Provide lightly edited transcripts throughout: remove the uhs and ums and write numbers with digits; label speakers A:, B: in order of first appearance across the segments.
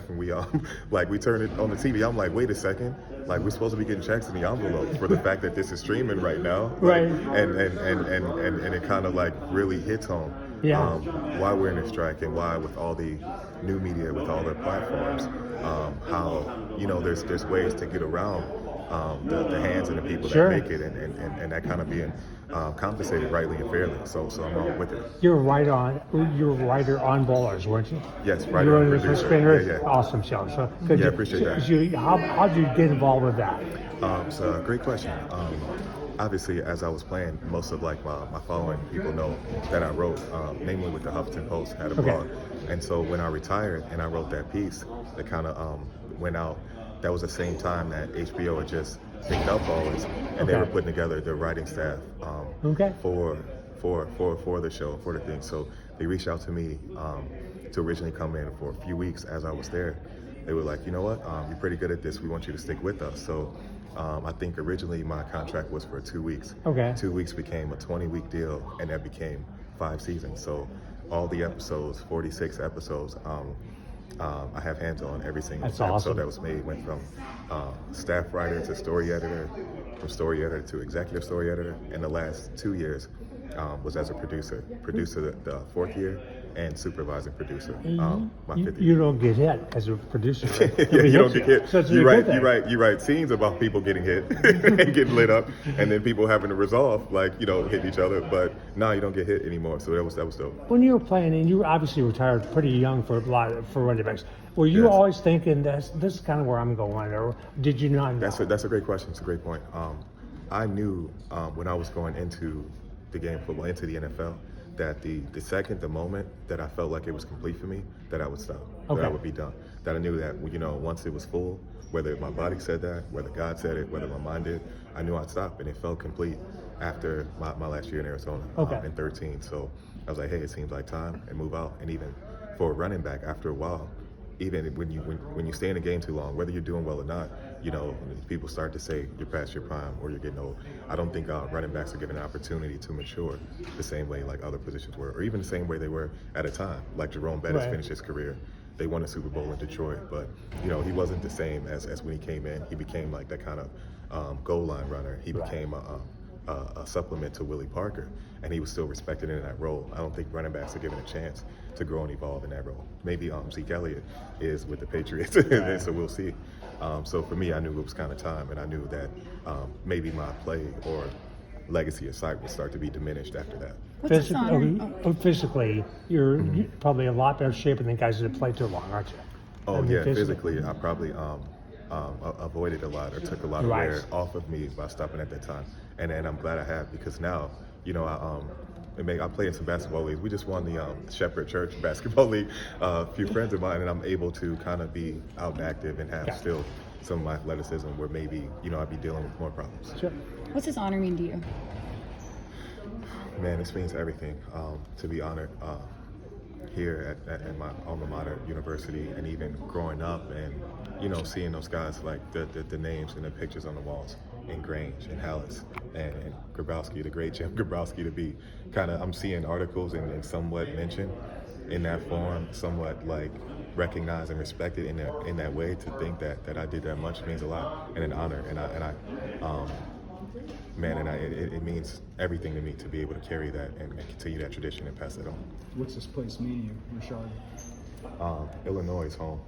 A: and we like we turn it on the TV. I'm like, wait a second, like we're supposed to be getting checks in the envelope for the fact that this is streaming right now,
B: Right.
A: And it kind of like really hits home.
B: Yeah.
A: Why we're in a strike and why with all the new media, with all their platforms, how there's ways to get around the hands of the people
B: Sure.
A: that make it, and that kind of being compensated rightly and fairly. So I'm all with it.
B: You're a writer on Ballers, weren't you?
A: Yes,
B: You
A: writer
B: were
A: and
B: the
A: producer.
B: spinner.
A: Yeah.
B: Awesome show. So
A: Yeah, appreciate that.
B: How did you get involved with that?
A: So great question. Obviously, as I was playing, most of like my following people know that I wrote, namely with the Huffington Post, had a blog. And so when I retired and I wrote that piece that kind of went out, that was the same time that HBO had just picked up Ballers, and they were putting together their writing staff for the show, for the thing. So they reached out to me to originally come in for a few weeks as I was there. They were like, you know what, you're pretty good at this. We want you to stick with us. So I think originally my contract was for 2 weeks. 2 weeks became a 20-week deal, and that became 5 seasons. So all the episodes, 46 episodes, I have hands on every single episode that was made. Went from staff writer to story editor, from story editor to executive story editor. And the last 2 years was as a producer the 4th year, and supervising producer my 5th year.
B: You don't get hit as a producer. Right?
A: Yeah, you don't get hit.
B: So
A: You write scenes about people getting hit and getting lit up, and then people having to resolve, like, hitting each other. But now you don't get hit anymore. So that was dope.
B: When you were playing, and you obviously retired pretty young for running backs, were you always thinking this is kind of where I'm going, or did you not know?
A: That's a great question. It's a great point. I knew when I was going into the game of football, into the NFL, that the moment that I felt like it was complete for me, that I would stop, that I would be done. That I knew that, once it was full, whether my body said that, whether God said it, whether my mind did, I knew I'd stop, and it felt complete after my last year in Arizona in 13. So I was like, hey, it seems like time, and move out. And even for a running back, after a while, even when you stay in the game too long, whether you're doing well or not, people start to say you're past your prime or you're getting old. I don't think running backs are given an opportunity to mature the same way like other positions were, or even the same way they were at a time. Like Jerome Bettis finished his career. They won a Super Bowl in Detroit, but he wasn't the same as when he came in. He became like that kind of goal line runner. He became a supplement to Willie Parker, and he was still respected in that role. I don't think running backs are given a chance to grow and evolve in that role. Maybe Zeke Elliott is with the Patriots, so we'll see. So for me, I knew it was kind of time, and I knew that maybe my play or legacy of sight would start to be diminished after that.
B: Physically, you're probably a lot better shape than guys that play too long, aren't you?
A: Oh, physically, I probably avoided a lot or took a lot of wear off of me by stopping at that time. And I'm glad I have, because now, I play in some basketball leagues. We just won the Shepherd Church Basketball League, a few friends of mine, and I'm able to kind of be out and active and have still some of my athleticism where maybe, I'd be dealing with more problems.
B: Sure.
C: What's this honor mean to you?
A: Man, this means everything. To be honored here at my alma mater, university, and even growing up and, seeing those guys, like the names and the pictures on the walls in Grange and Hallis and Grabowski, the great Jim Grabowski, to be I'm seeing articles and somewhat mentioned in that form, somewhat like recognized and respected in that way. To think that I did that much means a lot and an honor, it means everything to me to be able to carry that and continue that tradition and pass it on.
D: What's this place mean to you, Rashard?
A: Illinois is home.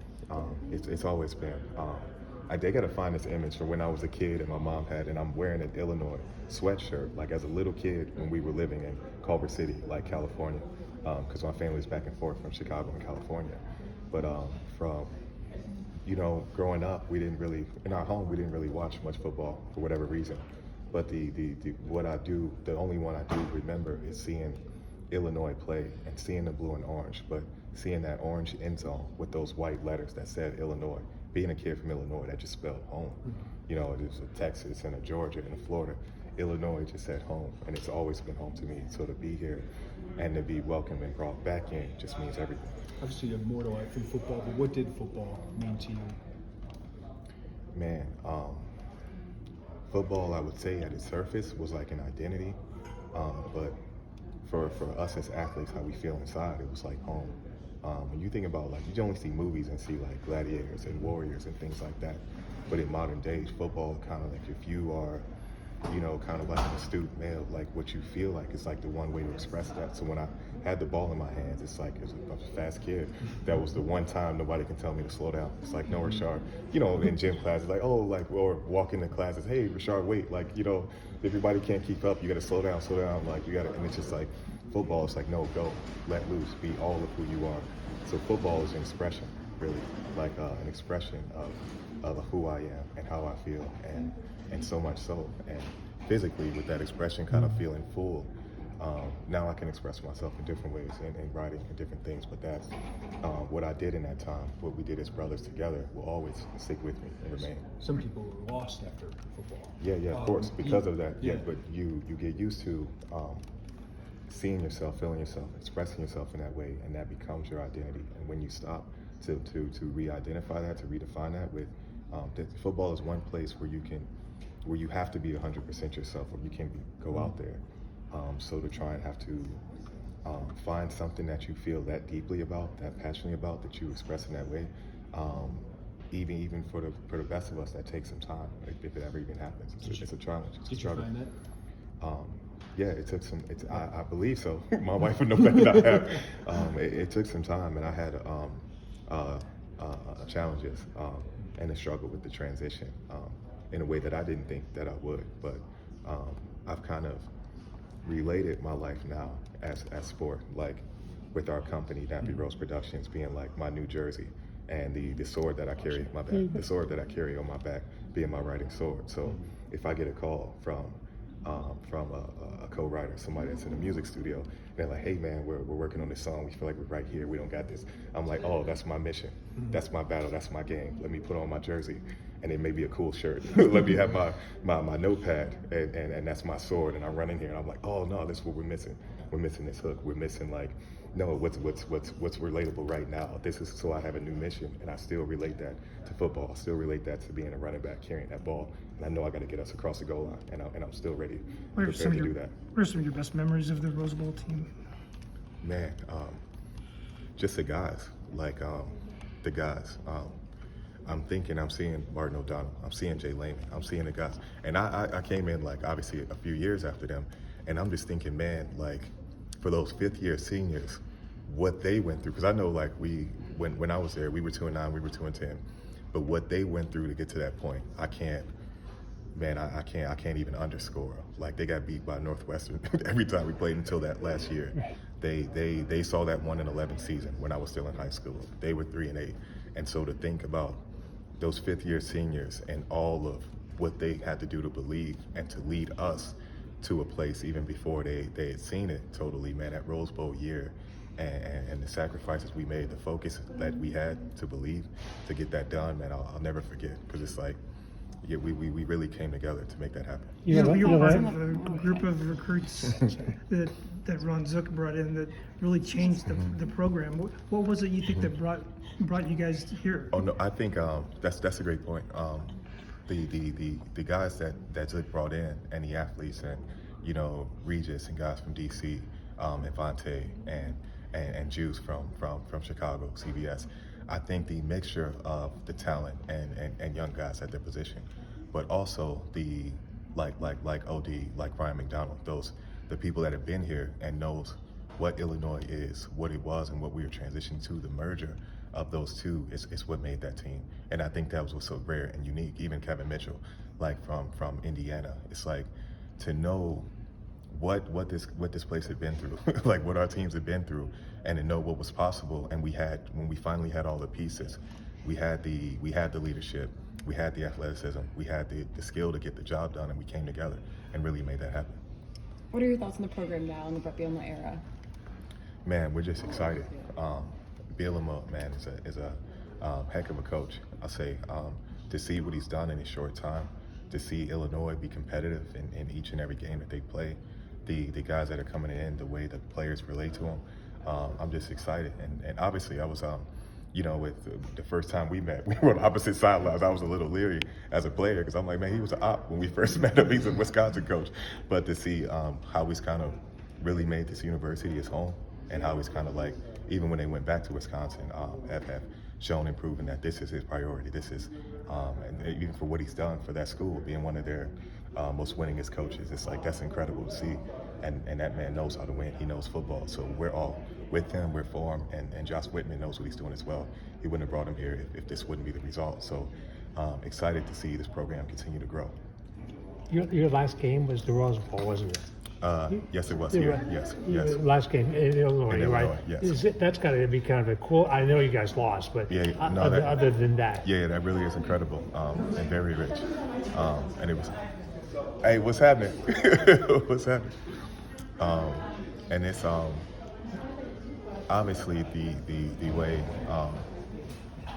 A: It's always been. They got to find this image from when I was a kid and my mom had, and I'm wearing an Illinois sweatshirt, like as a little kid when we were living in Culver City, like California, because my family's back and forth from Chicago and California. But from growing up, in our home we didn't really watch much football for whatever reason. But the only one I do remember is seeing Illinois play and seeing the blue and orange, but seeing that orange end zone with those white letters that said Illinois. Being a kid from Illinois, that just spelled home. It was a Texas and a Georgia and a Florida. Illinois just said home, and it's always been home to me. So to be here and to be welcomed and brought back in just means everything.
D: Obviously, you have more to life than football, but what did football mean to you?
A: Man, football, I would say at its surface was like an identity, but for us as athletes, how we feel inside, it was like home. When you think about, like, you only see movies and see like gladiators and warriors and things like that, but in modern days, football kind of like, if you are, you know, kind of like an astute male, like what you feel like is like the one way to express that. So when I had the ball in my hands, it's like, as a fast kid, that was the one time nobody can tell me to slow down. It's like, no, Rashard, you know, in gym classes, like, oh, like, or walking in classes, hey, Rashard, wait, like, you know, everybody can't keep up, you gotta slow down, like, you gotta, and it's just like, football is like, no, go, let loose, be all of who you are. So football is an expression, really, like an expression of who I am and how I feel, and so much so. And physically, with that expression kind of feeling full, now I can express myself in different ways and writing and different things. But that's what I did in that time, what we did as brothers together, will always stick with me and remain.
D: Some people were lost after football.
A: Yeah, of course, because of that. Yeah, but you get used to seeing yourself, feeling yourself, expressing yourself in that way, and that becomes your identity. And when you stop to re-identify that, to redefine that with football is one place where you have to be 100% yourself, or you can't go out there. So to try and have to find something that you feel that deeply about, that passionately about, that you express in that way, even for the best of us, that takes some time, if it ever even happens. It's a challenge. It's a struggle.
D: Did you find that?
A: Yeah, it took some. I believe so. My wife would know better than I have. It took some time, and I had challenges and a struggle with the transition in a way that I didn't think that I would. But I've kind of related my life now as sport, like with our company, Nappy Rose Productions, being like my New Jersey, and the sword that I carry my back, the sword that I carry on my back being my writing sword. So if I get a call from a co-writer, somebody that's in a music studio, they're like, hey man, we're working on this song, we feel like we're right here, we don't got this. I'm like, oh, that's my mission, that's my battle, that's my game. Let me put on my jersey, and it may be a cool shirt. Let me have my notepad, and that's my sword, and I'm running here, and I'm like, oh no, this is what we're missing. We're missing this hook. We're missing, like, no, what's relatable right now. This is, so I have a new mission, and I still relate that to football. I still relate that to being a running back, carrying that ball, and I know I got to get us across the goal line, and I'm still ready, prepared to do that.
C: What are some of your best memories of the Rose Bowl team?
A: Man, just the guys, like the guys. I'm seeing Martin O'Donnell, I'm seeing Jay Lehman, I'm seeing the guys, and I came in, like, obviously a few years after them, and I'm just thinking, man, like, for those fifth-year seniors, what they went through, because I know, like, when I was there, we were 2-9, we were 2-10, but what they went through to get to that point, I can't even underscore. Like, they got beat by Northwestern every time we played until that last year. They saw that 1-11 season when I was still in high school. They were 3-8, and so to think about those fifth-year seniors and all of what they had to do to believe and to lead us to a place even before they had seen it totally, man, that Rose Bowl year, and the sacrifices we made, the focus that we had to believe to get that done, man, I'll never forget, because it's like, yeah, we really came together to make that happen.
C: You were part of a group of recruits that Ron Zook brought in that really changed the program. What was it you think that brought you guys here?
A: Oh no, I think that's a great point. The guys that Zook brought in, and the athletes, and, you know, Regis and guys from DC, and Vontae and Juice from Chicago, CBS. I think the mixture of the talent and young guys at their position, but also the like OD, like Ryan McDonald, the people that have been here and knows what Illinois is, what it was, and what we were transitioning to. The merger of those two is what made that team, and I think that was what's so rare and unique. Even Kevin Mitchell, like from Indiana, it's like to know what this place had been through, like what our teams had been through, and to know what was possible. And when we finally had all the pieces, we had the leadership, we had the athleticism, we had the skill to get the job done, and we came together and really made that happen.
E: What are your thoughts on the program now in the Brett Bielema era?
A: Man, we're just excited. Bielema, man, is a heck of a coach. I'll say, to see what he's done in a short time, to see Illinois be competitive in each and every game that they play, the guys that are coming in, the way the players relate to them, I'm just excited. And obviously I was, you know, with the first time we met, we were on opposite sidelines. I was a little leery as a player, because I'm like, man, he was an op when we first met him. He's a Wisconsin coach. But to see how he's kind of really made this university his home, and how he's kind of like even when they went back to Wisconsin, have shown and proven that this is his priority. This is, and even for what he's done for that school, being one of their most winningest coaches, it's like that's incredible to see. And that man knows how to win. He knows football. So we're all with him. We're for him. And Josh Whitman knows what he's doing as well. He wouldn't have brought him here if this wouldn't be the result. So excited to see this program continue to grow.
B: Your last game was the Rose Bowl, wasn't it?
A: Yes, it was here. Yes.
B: Last game in Illinois,
A: In
B: right?
A: Illinois, yes.
B: That's got to be kind of a cool. I know you guys lost, but
A: Yeah, no,
B: other than that,
A: Yeah, that really is incredible and very rich. And it was, hey, what's happening? What's happening? And it's obviously the way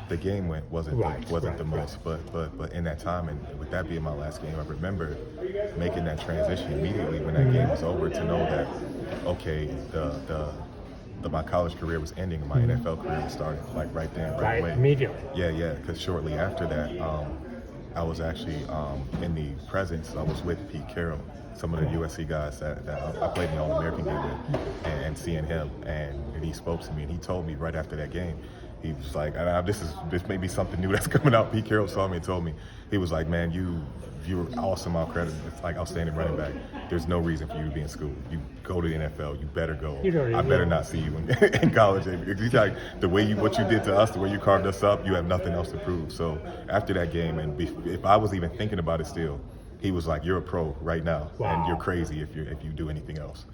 A: the game went wasn't the most, but in that time, and with that being my last game, I remember making that transition immediately when that game was over to know that okay, my college career was ending and my NFL career was starting, like right then, right away.
B: Immediately.
A: Yeah, because shortly after that, I was actually in the presence. I was with Pete Carroll, some of the USC guys that I played in the All-American game with, and seeing him, and he spoke to me, and he told me right after that game, he was like, this may be something new that's coming out. Pete Carroll saw me and told me, he was like, man, you're awesome, it's like outstanding running back. There's no reason for you to be in school. You go to the NFL, you better go. I better not see you in college. He's like, what you did to us, the way you carved us up, you have nothing else to prove. So after that game, and if I was even thinking about it still, he was like, you're a pro right now, and you're crazy if you do anything else.